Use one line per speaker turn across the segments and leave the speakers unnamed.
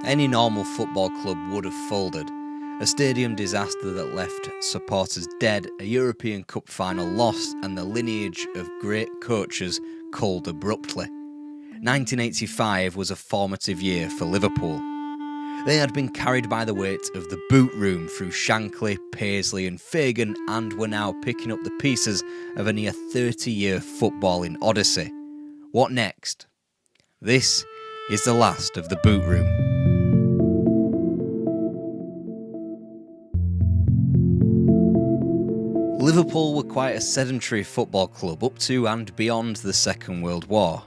Any normal football club would have folded. A stadium disaster that left supporters dead, a European Cup final lost, and the lineage of great coaches culled abruptly. 1985 was a formative year for Liverpool. They had been carried by the weight of the boot room through Shankly, Paisley and Fagan, and were now picking up the pieces of a near 30-year footballing odyssey. What next? This is the last of the boot room. Liverpool were quite a sedentary football club up to and beyond the Second World War.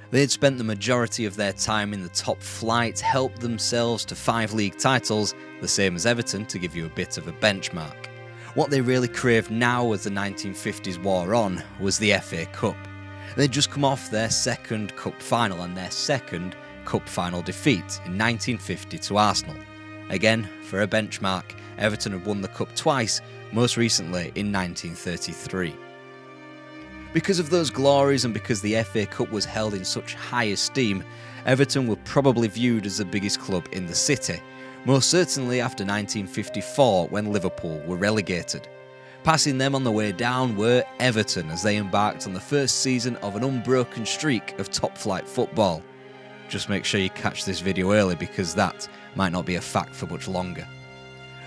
They had spent the majority of their time in the top flight, helped themselves to 5 league titles, the same as Everton to give you a bit of a benchmark. What they really craved now as the 1950s wore on was the FA Cup. They'd just come off their second cup final and their second cup final defeat in 1950 to Arsenal. Again, for a benchmark, Everton had won the cup twice, most recently in 1933. Because of those glories and because the FA Cup was held in such high esteem, Everton were probably viewed as the biggest club in the city, most certainly after 1954 when Liverpool were relegated. Passing them on the way down were Everton as they embarked on the first season of an unbroken streak of top-flight football. Just make sure you catch this video early because that might not be a fact for much longer.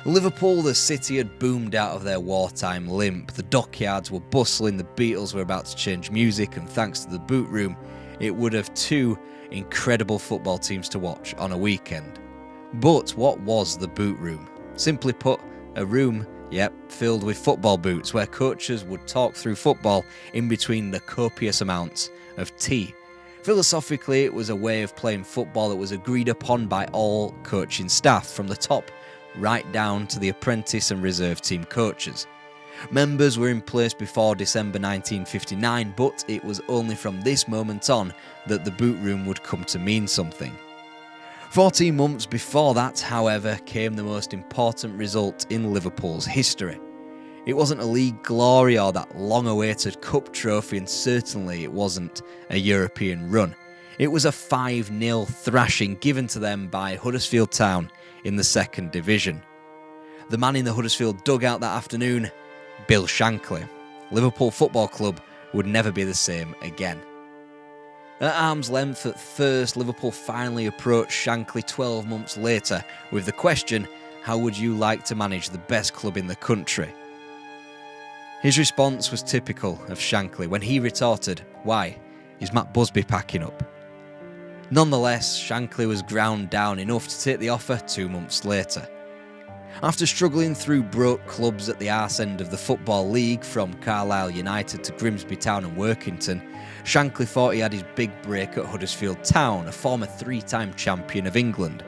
Liverpool, the city, had boomed out of their wartime limp. The dockyards were bustling, the Beatles were about to change music, and thanks to the boot room, it would have 2 incredible football teams to watch on a weekend. But what was the boot room? Simply put, a room, filled with football boots, where coaches would talk through football in between the copious amounts of tea. Philosophically, it was a way of playing football that was agreed upon by all coaching staff, from the top right down to the apprentice and reserve team coaches. Members were in place before December 1959, but it was only from this moment on that the boot room would come to mean something. 14 months before that, however, came the most important result in Liverpool's history. It wasn't a league glory or that long-awaited cup trophy, and certainly it wasn't a European run. It was a 5-0 thrashing given to them by Huddersfield Town in the second division. The man in the Huddersfield dugout that afternoon, Bill Shankly. Liverpool Football Club would never be the same again. At arm's length at first, Liverpool finally approached Shankly 12 months later with the question, how would you like to manage the best club in the country? His response was typical of Shankly when he retorted, why, is Matt Busby packing up? Nonetheless, Shankly was ground down enough to take the offer 2 months later. After struggling through broke clubs at the arse end of the Football League, from Carlisle United to Grimsby Town and Workington, Shankly thought he had his big break at Huddersfield Town, a former 3-time champion of England.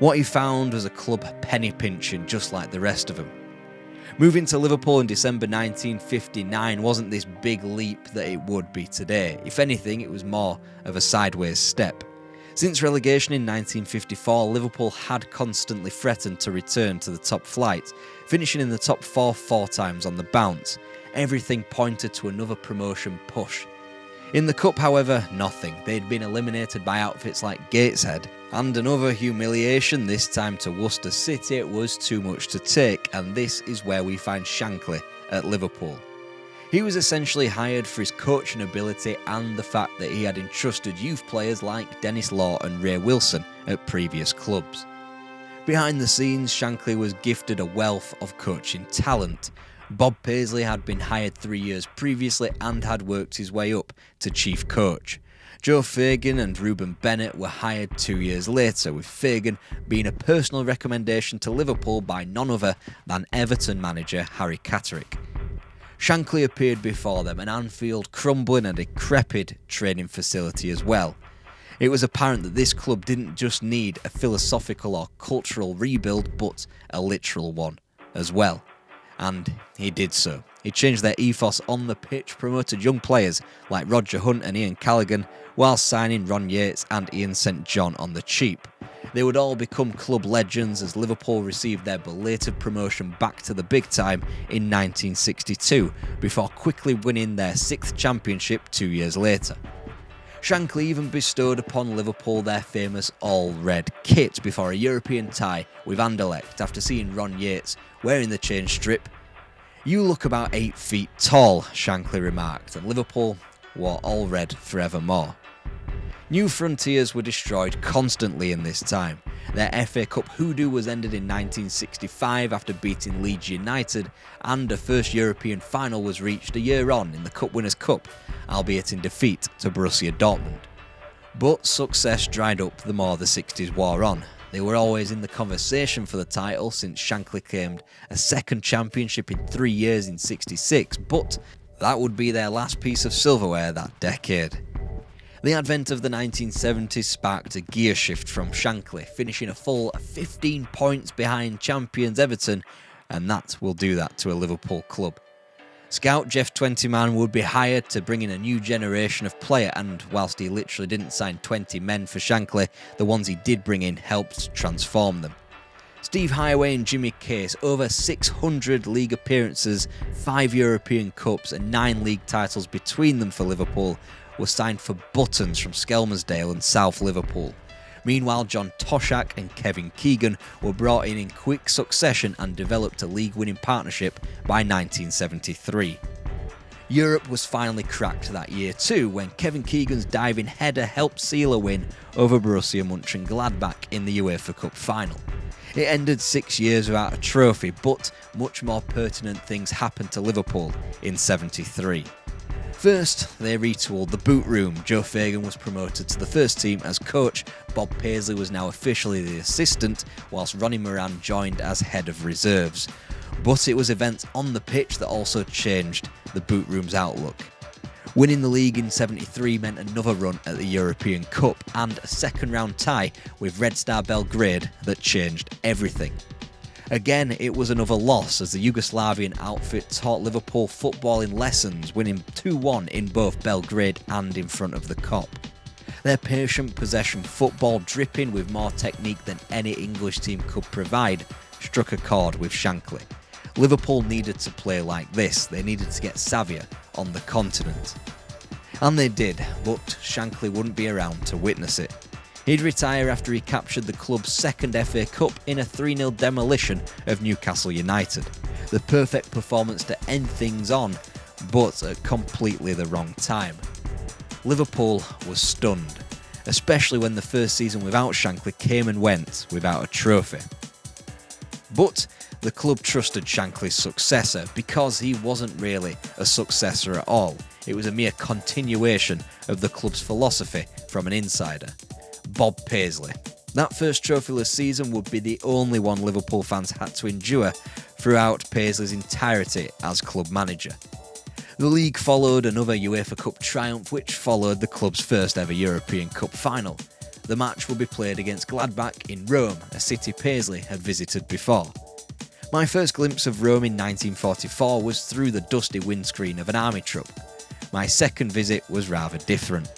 What he found was a club penny pinching just like the rest of them. Moving to Liverpool in December 1959 wasn't this big leap that it would be today. If anything, it was more of a sideways step. Since relegation in 1954, Liverpool had constantly threatened to return to the top flight, finishing in the top 4 times on the bounce. Everything pointed to another promotion push. In the Cup, however, nothing. They'd been eliminated by outfits like Gateshead, and another humiliation, this time to Worcester City, was too much to take, and this is where we find Shankly at Liverpool. He was essentially hired for his coaching ability and the fact that he had entrusted youth players like Dennis Law and Ray Wilson at previous clubs. Behind the scenes, Shankly was gifted a wealth of coaching talent. Bob Paisley had been hired 3 years previously and had worked his way up to chief coach. Joe Fagan and Ruben Bennett were hired 2 years later, with Fagan being a personal recommendation to Liverpool by none other than Everton manager Harry Catterick. Shankly appeared before them, an Anfield crumbling and decrepit training facility as well. It was apparent that this club didn't just need a philosophical or cultural rebuild, but a literal one as well. And he did so. He changed their ethos on the pitch, promoted young players like Roger Hunt and Ian Carragher, while signing Ron Yates and Ian St John on the cheap. They would all become club legends as Liverpool received their belated promotion back to the big time in 1962, before quickly winning their 6th championship 2 years later. Shankly even bestowed upon Liverpool their famous all-red kit before a European tie with Anderlecht after seeing Ron Yates wearing the change strip. "You look about 8 feet tall," Shankly remarked, and Liverpool wore all red forevermore. New frontiers were destroyed constantly in this time. Their FA Cup hoodoo was ended in 1965 after beating Leeds United, and a first European final was reached a year on in the Cup Winners' Cup, albeit in defeat to Borussia Dortmund. But success dried up the more the 60s wore on. They were always in the conversation for the title since Shankly claimed a second championship in 3 years in 66, but that would be their last piece of silverware that decade. The advent of the 1970s sparked a gear shift from Shankly, finishing a full 15 points behind champions Everton, and that will do that to a Liverpool club. Scout Jeff Twentyman would be hired to bring in a new generation of player, and whilst he literally didn't sign 20 men for Shankly, the ones he did bring in helped transform them. Steve Highway and Jimmy Case, over 600 league appearances, 5 European Cups and 9 league titles between them for Liverpool, were signed for buttons from Skelmersdale and South Liverpool. Meanwhile, John Toshak and Kevin Keegan were brought in quick succession and developed a league-winning partnership by 1973. Europe was finally cracked that year too, when Kevin Keegan's diving header helped seal a win over Borussia Mönchengladbach in the UEFA Cup final. It ended 6 years without a trophy, but much more pertinent things happened to Liverpool in 73. First, they retooled the boot room. Joe Fagan was promoted to the first team as coach, Bob Paisley was now officially the assistant, whilst Ronnie Moran joined as head of reserves. But it was events on the pitch that also changed the boot room's outlook. Winning the league in 73 meant another run at the European Cup and a second round tie with Red Star Belgrade that changed everything. Again, it was another loss as the Yugoslavian outfit taught Liverpool footballing lessons, winning 2-1 in both Belgrade and in front of the Kop. Their patient possession football, dripping with more technique than any English team could provide, struck a chord with Shankly. Liverpool needed to play like this. They needed to get savvier on the continent. And they did, but Shankly wouldn't be around to witness it. He'd retire after he captured the club's second FA Cup in a 3-0 demolition of Newcastle United. The perfect performance to end things on, but at completely the wrong time. Liverpool was stunned, especially when the first season without Shankly came and went without a trophy. But the club trusted Shankly's successor because he wasn't really a successor at all. It was a mere continuation of the club's philosophy from an insider. Bob Paisley. That first trophyless season would be the only one Liverpool fans had to endure throughout Paisley's entirety as club manager. The league followed another UEFA Cup triumph, which followed the club's first ever European Cup final. The match would be played against Gladbach in Rome, a city Paisley had visited before. My first glimpse of Rome in 1944 was through the dusty windscreen of an army truck. My second visit was rather different.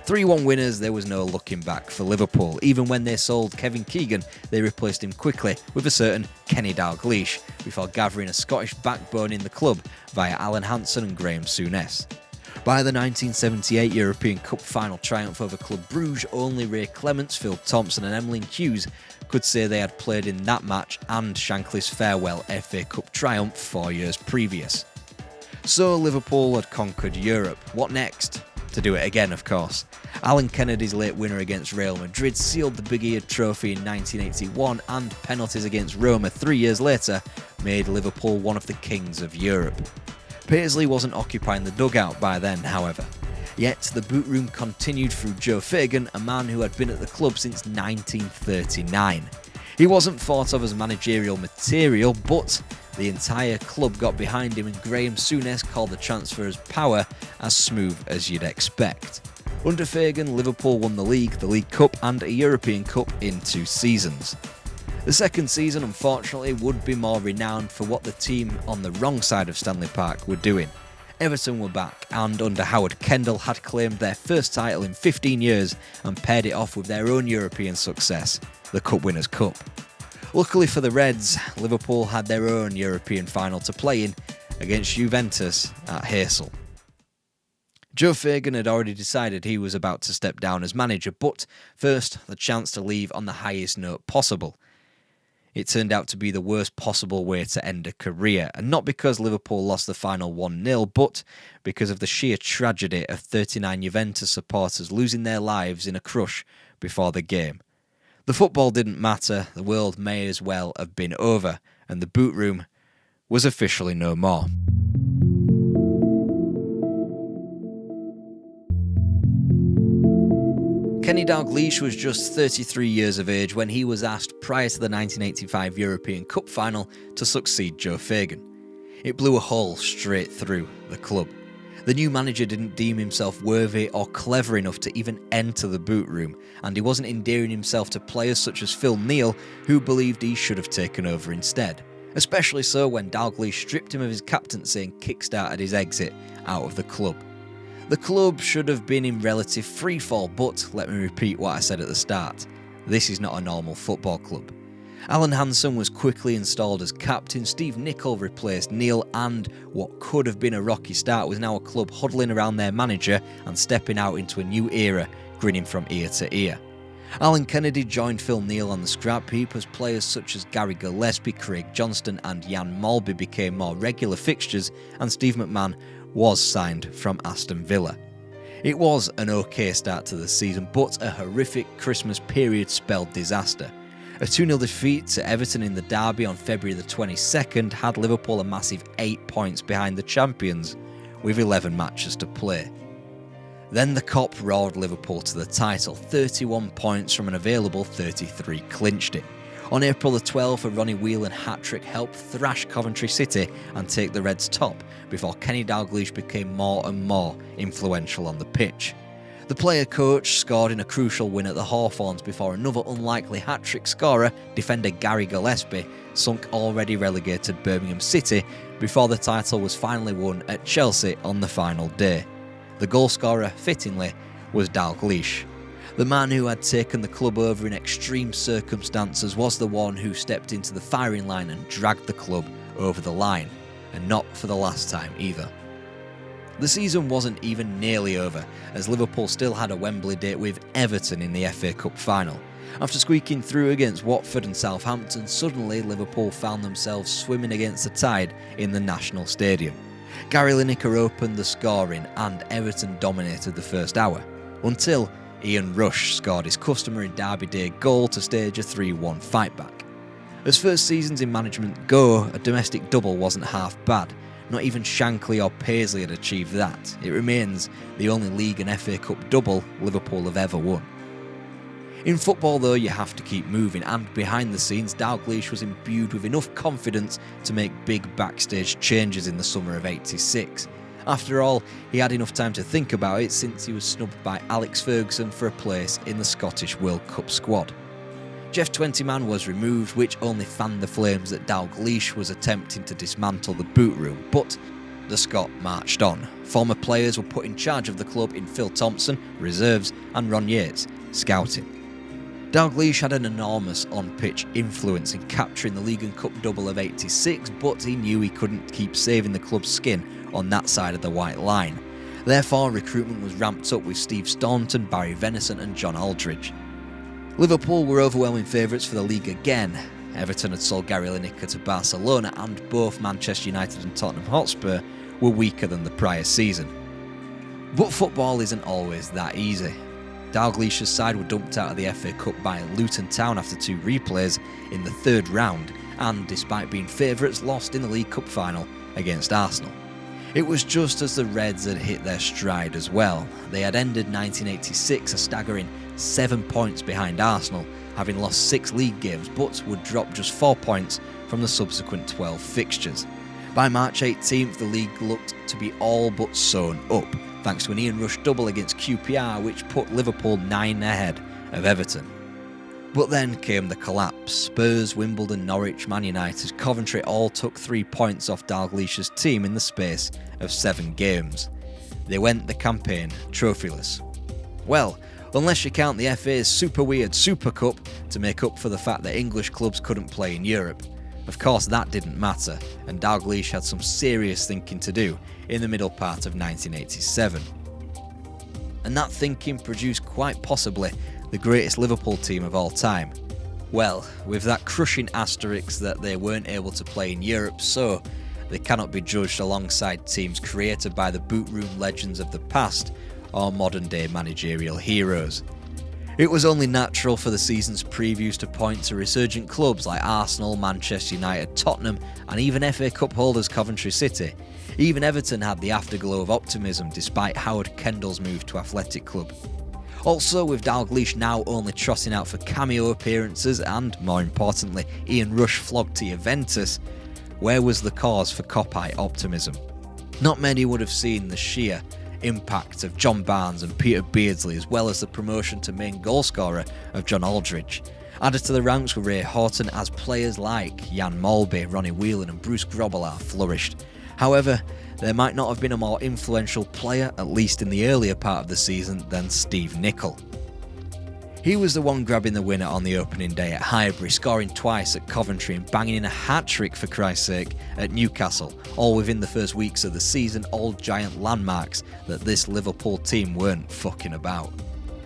3-1 winners, there was no looking back for Liverpool. Even when they sold Kevin Keegan, they replaced him quickly with a certain Kenny Dalglish, before gathering a Scottish backbone in the club via Alan Hansen and Graham Souness. By the 1978 European Cup final triumph over Club Brugge, only Ray Clements, Phil Thompson and Emlyn Hughes could say they had played in that match and Shankly's farewell FA Cup triumph 4 years previous. So Liverpool had conquered Europe. What next? To do it again, of course. Alan Kennedy's late winner against Real Madrid sealed the Big Ear Trophy in 1981, and penalties against Roma 3 years later made Liverpool one of the kings of Europe. Paisley wasn't occupying the dugout by then, however. Yet the boot room continued through Joe Fagan, a man who had been at the club since 1939. He wasn't thought of as managerial material, but the entire club got behind him, and Graham Souness called the transfer's power as smooth as you'd expect. Under Fagan, Liverpool won the League Cup and a European Cup in 2 seasons. The second season, unfortunately, would be more renowned for what the team on the wrong side of Stanley Park were doing. Everton were back, and under Howard Kendall had claimed their first title in 15 years and paired it off with their own European success, the Cup Winners' Cup. Luckily for the Reds, Liverpool had their own European final to play in against Juventus at Heysel. Joe Fagan had already decided he was about to step down as manager, but first, the chance to leave on the highest note possible. It turned out to be the worst possible way to end a career, and not because Liverpool lost the final 1-0, but because of the sheer tragedy of 39 Juventus supporters losing their lives in a crush before the game. The football didn't matter, the world may as well have been over, and the boot room was officially no more. Kenny Dalglish was just 33 years of age when he was asked prior to the 1985 European Cup final to succeed Joe Fagan. It blew a hole straight through the club. The new manager didn't deem himself worthy or clever enough to even enter the boot room, and he wasn't endearing himself to players such as Phil Neal, who believed he should have taken over instead. Especially so when Dalglish stripped him of his captaincy and kick-started his exit out of the club. The club should have been in relative freefall, but let me repeat what I said at the start. This is not a normal football club. Alan Hansen was quickly installed as captain, Steve Nicol replaced Neil, and what could have been a rocky start was now a club huddling around their manager and stepping out into a new era, grinning from ear to ear. Alan Kennedy joined Phil Neal on the scrap heap as players such as Gary Gillespie, Craig Johnston and Jan Malby became more regular fixtures, and Steve McMahon was signed from Aston Villa. It was an okay start to the season, but a horrific Christmas period spelled disaster. A 2-0 defeat to Everton in the derby on February the 22nd had Liverpool a massive 8 points behind the champions, with 11 matches to play. Then the Kop roared Liverpool to the title. 31 points from an available 33 clinched it. On April the 12th, a Ronnie Whelan hat-trick helped thrash Coventry City and take the Reds top, before Kenny Dalglish became more and more influential on the pitch. The player-coach scored in a crucial win at the Hawthorns before another unlikely hat-trick scorer, defender Gary Gillespie, sunk already relegated Birmingham City before the title was finally won at Chelsea on the final day. The goalscorer, fittingly, was Dalglish. The man who had taken the club over in extreme circumstances was the one who stepped into the firing line and dragged the club over the line, and not for the last time either. The season wasn't even nearly over, as Liverpool still had a Wembley date with Everton in the FA Cup final. After squeaking through against Watford and Southampton, suddenly Liverpool found themselves swimming against the tide in the National Stadium. Gary Lineker opened the scoring and Everton dominated the first hour, until Ian Rush scored his customary Derby Day goal to stage a 3-1 fightback. As first seasons in management go, a domestic double wasn't half bad. Not even Shankly or Paisley had achieved that. It remains the only league and FA Cup double Liverpool have ever won. In football though, you have to keep moving, and behind the scenes Dalglish was imbued with enough confidence to make big backstage changes in the summer of '86. After all, he had enough time to think about it since he was snubbed by Alex Ferguson for a place in the Scottish World Cup squad. Jeff Twentyman was removed, which only fanned the flames that Dalglish was attempting to dismantle the boot room, but the Scot marched on. Former players were put in charge of the club in Phil Thompson, reserves, and Ron Yates, scouting. Dalglish had an enormous on-pitch influence in capturing the League and Cup double of '86, but he knew he couldn't keep saving the club's skin on that side of the white line. Therefore, recruitment was ramped up with Steve Staunton, Barry Venison and John Aldridge. Liverpool were overwhelming favourites for the league again. Everton had sold Gary Lineker to Barcelona, and both Manchester United and Tottenham Hotspur were weaker than the prior season. But football isn't always that easy. Dalglish's side were dumped out of the FA Cup by Luton Town after 2 replays in the third round, and despite being favourites, lost in the League Cup final against Arsenal. It was just as the Reds had hit their stride as well. They had ended 1986 a staggering 7 points behind Arsenal, having lost 6 league games, but would drop just 4 points from the subsequent 12 fixtures. By March 18th, the league looked to be all but sewn up, thanks to an Ian Rush double against QPR, which put Liverpool 9 ahead of Everton. But then came the collapse. Spurs, Wimbledon, Norwich, Man United, Coventry all took 3 points off Dalglish's team in the space of 7 games. They went the campaign trophyless. Well, unless you count the FA's super weird Super Cup to make up for the fact that English clubs couldn't play in Europe. Of course that didn't matter, and Dalglish had some serious thinking to do in the middle part of 1987. and that thinking produced quite possibly the greatest Liverpool team of all time. Well, with that crushing asterisk that they weren't able to play in Europe, so they cannot be judged alongside teams created by the boot room legends of the past or modern day managerial heroes. It was only natural for the season's previews to point to resurgent clubs like Arsenal, Manchester United, Tottenham and even FA Cup holders Coventry City. Even Everton had the afterglow of optimism despite Howard Kendall's move to Athletic Club. Also, with Dalglish now only trotting out for cameo appearances and, more importantly, Ian Rush flogged to Juventus, where was the cause for Copite optimism? Not many would have seen the sheer impact of John Barnes and Peter Beardsley, as well as the promotion to main goalscorer of John Aldridge. Added to the ranks were Ray Hooton as players like Jan Molby, Ronnie Whelan and Bruce Grobbelaar flourished. However, there might not have been a more influential player, at least in the earlier part of the season, than Steve Nicol. He was the one grabbing the winner on the opening day at Highbury, scoring twice at Coventry and banging in a hat-trick for Christ's sake at Newcastle, all within the first weeks of the season, all giant landmarks that this Liverpool team weren't fucking about.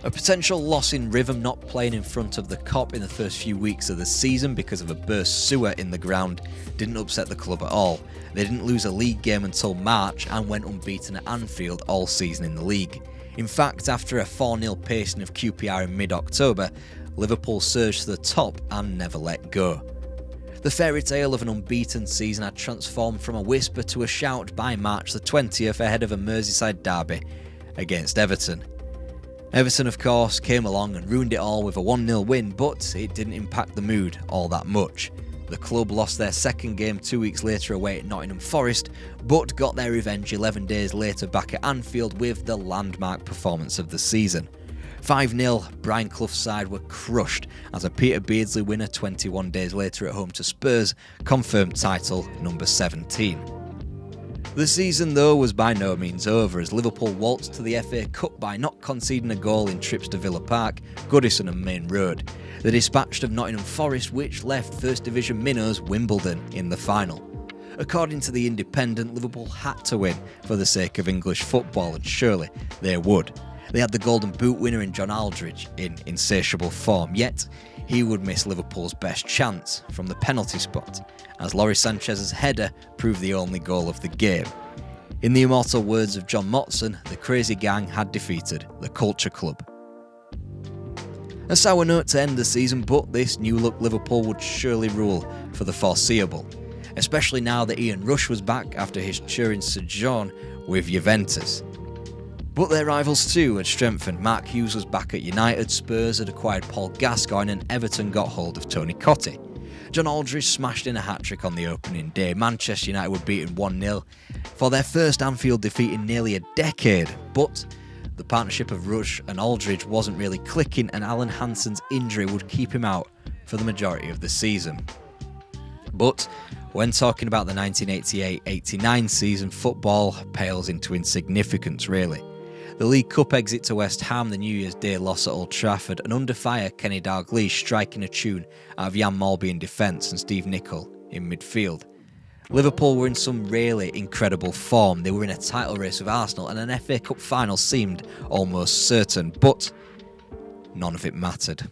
A potential loss in rhythm not playing in front of the Kop in the first few weeks of the season because of a burst sewer in the ground didn't upset the club at all. They didn't lose a league game until March and went unbeaten at Anfield all season in the league. In fact, after a 4-0 pacing of QPR in mid-October, Liverpool surged to the top and never let go. The fairy tale of an unbeaten season had transformed from a whisper to a shout by March the 20th ahead of a Merseyside derby against Everton. Everton, of course, came along and ruined it all with a 1-0 win, but it didn't impact the mood all that much. The club lost their second game 2 weeks later away at Nottingham Forest, but got their revenge 11 days later back at Anfield with the landmark performance of the season. 5-0, Brian Clough's side were crushed as a Peter Beardsley winner 21 days later at home to Spurs confirmed title number 17. The season, though, was by no means over as Liverpool waltzed to the FA Cup by not conceding a goal in trips to Villa Park, Goodison and Main Road. They dispatched of Nottingham Forest, which left First Division minnows Wimbledon in the final. According to the Independent, Liverpool had to win for the sake of English football, and surely they would. They had the Golden Boot winner in John Aldridge in insatiable form, yet he would miss Liverpool's best chance from the penalty spot, as Laurie Sanchez's header proved the only goal of the game. In the immortal words of John Motson, the crazy gang had defeated the Culture Club. A sour note to end the season, but this new-look Liverpool would surely rule for the foreseeable, especially now that Ian Rush was back after his Turin sojourn with Juventus. But their rivals too had strengthened. Mark Hughes was back at United, Spurs had acquired Paul Gascoigne and Everton got hold of Tony Cottee. John Aldridge smashed in a hat-trick on the opening day. Manchester United were beaten 1-0 for their first Anfield defeat in nearly a decade, but the partnership of Rush and Aldridge wasn't really clicking and Alan Hansen's injury would keep him out for the majority of the season. But when talking about the 1988-89 season, football pales into insignificance really. The League Cup exit to West Ham, the New Year's Day loss at Old Trafford, and under fire Kenny Dalglish striking a tune out of Jan Molby in defence and Steve Nicol in midfield. Liverpool were in some really incredible form. They were in a title race with Arsenal and an FA Cup final seemed almost certain, but none of it mattered.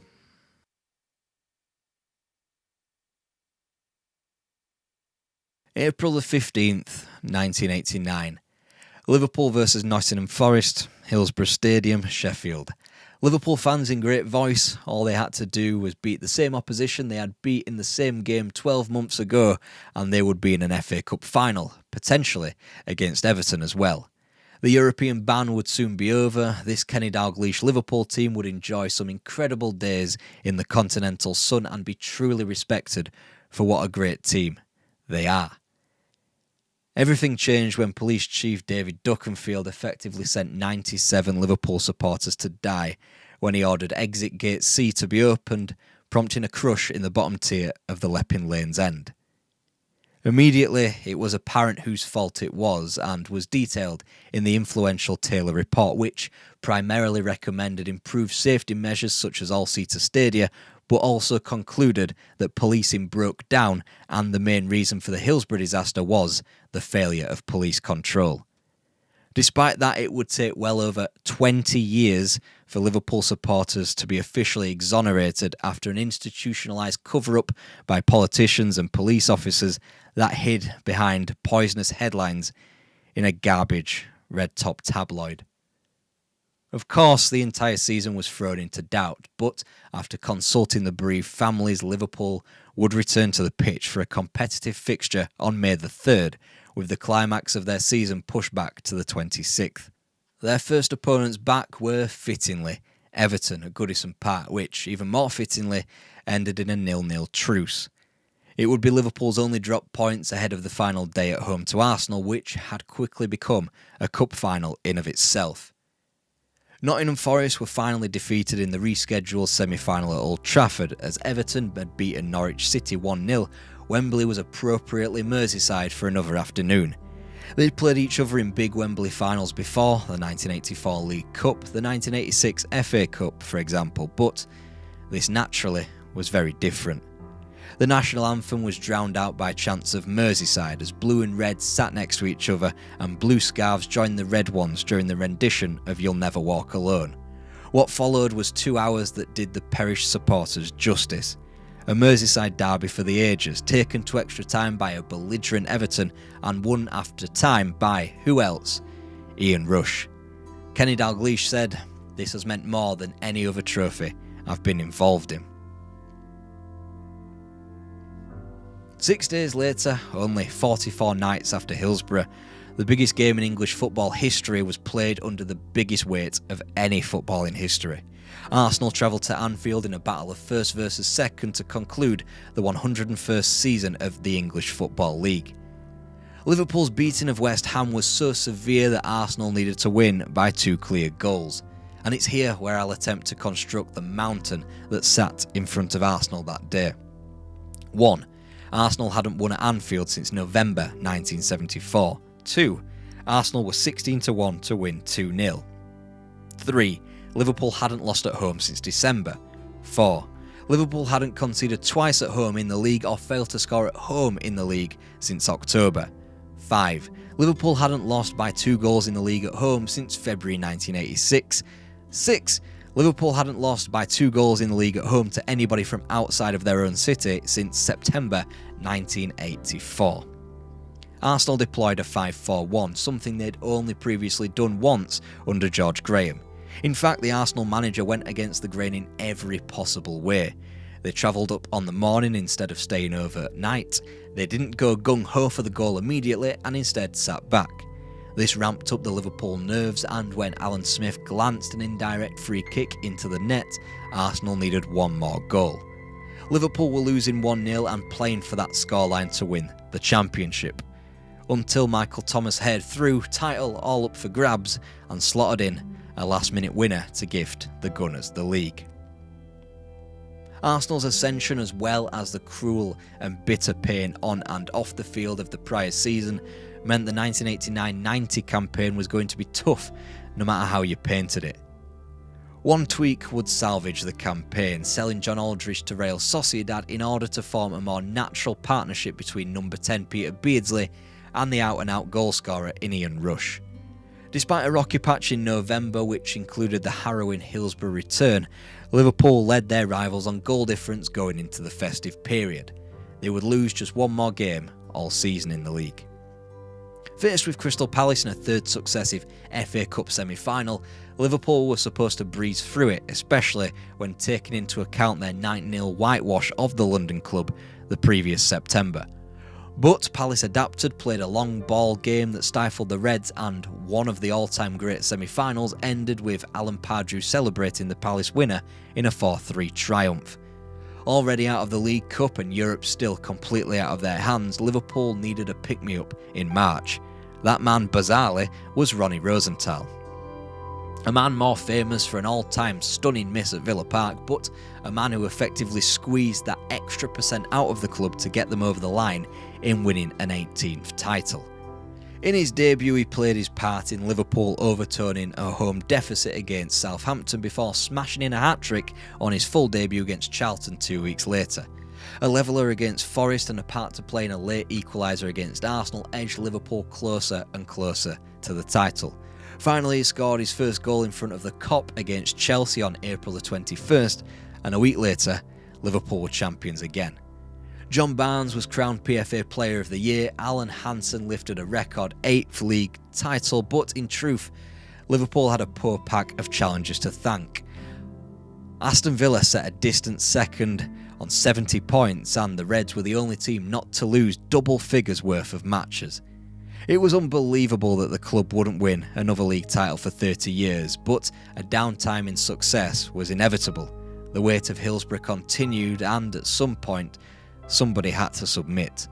April the 15th, 1989. Liverpool versus Nottingham Forest, Hillsborough Stadium, Sheffield. Liverpool fans in great voice, all they had to do was beat the same opposition they had beat in the same game 12 months ago and they would be in an FA Cup final, potentially against Everton as well. The European ban would soon be over. This Kenny Dalglish Liverpool team would enjoy some incredible days in the continental sun and be truly respected for what a great team they are. Everything changed when Police Chief David Duckenfield effectively sent 97 Liverpool supporters to die when he ordered exit gate C to be opened, prompting a crush in the bottom tier of the Leppin Lane's end. Immediately, it was apparent whose fault it was and was detailed in the influential Taylor report, which primarily recommended improved safety measures such as all-seater stadia, but also concluded that policing broke down and the main reason for the Hillsborough disaster was the failure of police control. Despite that, it would take well over 20 years for Liverpool supporters to be officially exonerated after an institutionalised cover-up by politicians and police officers that hid behind poisonous headlines in a garbage red-top tabloid. Of course, the entire season was thrown into doubt, but after consulting the bereaved families, Liverpool would return to the pitch for a competitive fixture on May the 3rd, with the climax of their season pushed back to the 26th. Their first opponents back were, fittingly, Everton at Goodison Park, which, even more fittingly, ended in a 0-0 truce. It would be Liverpool's only drop points ahead of the final day at home to Arsenal, which had quickly become a cup final in of itself. Nottingham Forest were finally defeated in the rescheduled semi-final at Old Trafford as Everton had beaten Norwich City 1-0. Wembley was appropriately Merseyside for another afternoon. They'd played each other in big Wembley finals before, the 1984 League Cup, the 1986 FA Cup for example, but this naturally was very different. The national anthem was drowned out by chants of Merseyside as blue and red sat next to each other and blue scarves joined the red ones during the rendition of You'll Never Walk Alone. What followed was 2 hours that did the perished supporters justice. A Merseyside derby for the ages, taken to extra time by a belligerent Everton and won after time by, who else? Ian Rush. Kenny Dalglish said, "This has meant more than any other trophy I've been involved in." 6 days later, only 44 nights after Hillsborough, the biggest game in English football history was played under the biggest weight of any football in history. Arsenal travelled to Anfield in a battle of first versus second to conclude the 101st season of the English Football League. Liverpool's beating of West Ham was so severe that Arsenal needed to win by 2 clear goals. And it's here where I'll attempt to construct the mountain that sat in front of Arsenal that day. 1. Arsenal hadn't won at Anfield since November 1974. 2. Arsenal were 16-1 to win 2-0. 3. Liverpool hadn't lost at home since December. 4. Liverpool hadn't conceded twice at home in the league or failed to score at home in the league since October. 5. Liverpool hadn't lost by 2 goals in the league at home since February 1986. 6. Liverpool hadn't lost by 2 goals in the league at home to anybody from outside of their own city since September 1984. Arsenal deployed a 5-4-1, something they'd only previously done once under George Graham. In fact, the Arsenal manager went against the grain in every possible way. They travelled up on the morning instead of staying over at night. They didn't go gung-ho for the goal immediately and instead sat back. This ramped up the Liverpool nerves, and when Alan Smith glanced an indirect free kick into the net, Arsenal needed one more goal. Liverpool were losing 1-0 and playing for that scoreline to win the championship. Until Michael Thomas headed through, title all up for grabs, and slotted in a last-minute winner to gift the Gunners the league. Arsenal's ascension, as well as the cruel and bitter pain on and off the field of the prior season, meant the 1989-90 campaign was going to be tough, no matter how you painted it. One tweak would salvage the campaign, selling John Aldridge to Real Sociedad in order to form a more natural partnership between number 10 Peter Beardsley and the out-and-out goalscorer in Ian Rush. Despite a rocky patch in November, which included the harrowing Hillsborough return, Liverpool led their rivals on goal difference going into the festive period. They would lose just one more game all season in the league. Faced with Crystal Palace in a third successive FA Cup semi-final, Liverpool were supposed to breeze through it, especially when taking into account their 9-0 whitewash of the London club the previous September. But Palace adapted, played a long ball game that stifled the Reds, and one of the all-time great semi-finals ended with Alan Pardew celebrating the Palace winner in a 4-3 triumph. Already out of the League Cup and Europe still completely out of their hands, Liverpool needed a pick-me-up in March. That man, bizarrely, was Ronnie Rosenthal. A man more famous for an all-time stunning miss at Villa Park, but a man who effectively squeezed that extra % out of the club to get them over the line in winning an 18th title. In his debut, he played his part in Liverpool overturning a home deficit against Southampton before smashing in a hat-trick on his full debut against Charlton 2 weeks later. A leveller against Forest and a part to play in a late equaliser against Arsenal edged Liverpool closer and closer to the title. Finally, he scored his first goal in front of the Kop against Chelsea on April the 21st, and a week later, Liverpool were champions again. John Barnes was crowned PFA Player of the Year, Alan Hansen lifted a record 8th league title, but in truth, Liverpool had a poor pack of challengers to thank. Aston Villa set a distant second on 70 points, and the Reds were the only team not to lose double figures worth of matches. It was unbelievable that the club wouldn't win another league title for 30 years, but a downtime in success was inevitable. The weight of Hillsborough continued, and at some point, somebody had to submit.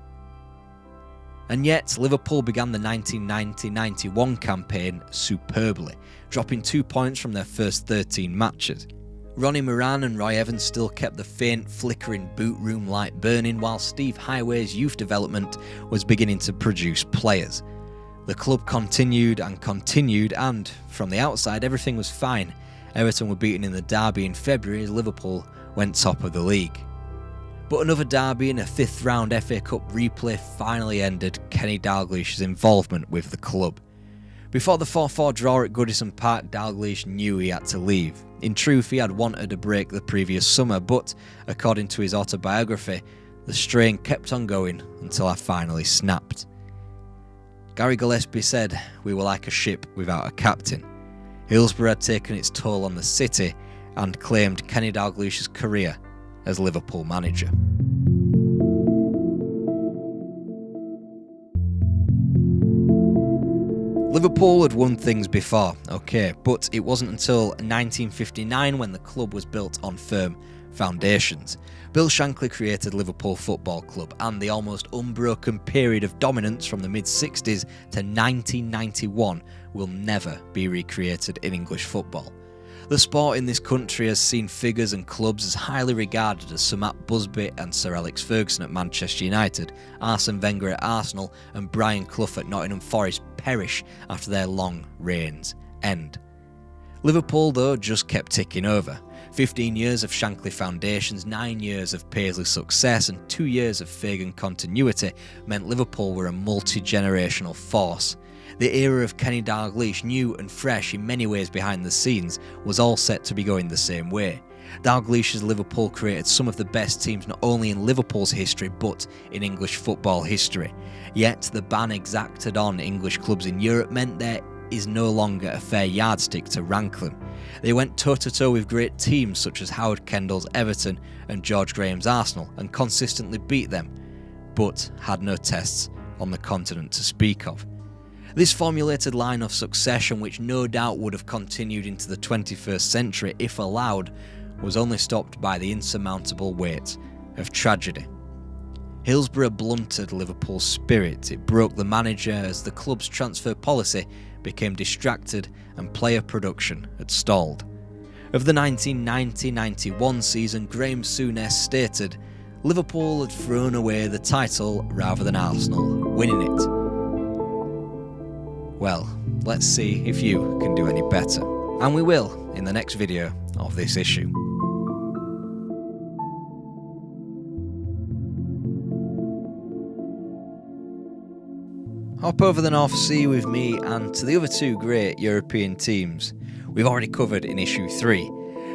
And yet, Liverpool began the 1990-91 campaign superbly, dropping 2 points from their first 13 matches. Ronnie Moran and Roy Evans still kept the faint, flickering boot room light burning, while Steve Highway's youth development was beginning to produce players. The club continued, and from the outside everything was fine. Everton were beaten in the derby in February as Liverpool went top of the league. But another derby in a 5th round FA Cup replay finally ended Kenny Dalglish's involvement with the club. Before the 4-4 draw at Goodison Park, Dalglish knew he had to leave. In truth, he had wanted a break the previous summer, but according to his autobiography, the strain kept on going until I finally snapped. Gary Gillespie said, "We were like a ship without a captain." Hillsborough had taken its toll on the city and claimed Kenny Dalglish's career as Liverpool manager. Liverpool had won things before, okay, but it wasn't until 1959 when the club was built on firm foundations. Bill Shankly created Liverpool Football Club, and the almost unbroken period of dominance from the mid-60s to 1991 will never be recreated in English football. The sport in this country has seen figures and clubs as highly regarded as Sir Matt Busby and Sir Alex Ferguson at Manchester United, Arsene Wenger at Arsenal, and Brian Clough at Nottingham Forest perish after their long reigns end. Liverpool, though, just kept ticking over. 15 years of Shankly foundations, 9 years of Paisley success, and 2 years of Fagan continuity meant Liverpool were a multi-generational force. The era of Kenny Dalglish, new and fresh in many ways behind the scenes, was all set to be going the same way. Dalglish's Liverpool created some of the best teams not only in Liverpool's history but in English football history. Yet the ban exacted on English clubs in Europe meant there is no longer a fair yardstick to rank them. They went toe-to-toe with great teams such as Howard Kendall's Everton and George Graham's Arsenal and consistently beat them, but had no tests on the continent to speak of. This formulated line of succession, which no doubt would have continued into the 21st century if allowed, was only stopped by the insurmountable weight of tragedy. Hillsborough blunted Liverpool's spirit. It broke the manager as the club's transfer policy became distracted and player production had stalled. Of the 1990-91 season, Graham Souness stated, "Liverpool had thrown away the title rather than Arsenal winning it." Well, let's see if you can do any better. And we will in the next video of this issue. Hop over the North Sea with me and to the other two great European teams we've already covered in issue 3,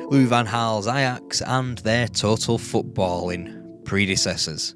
Louis van Gaal's Ajax and their total footballing predecessors.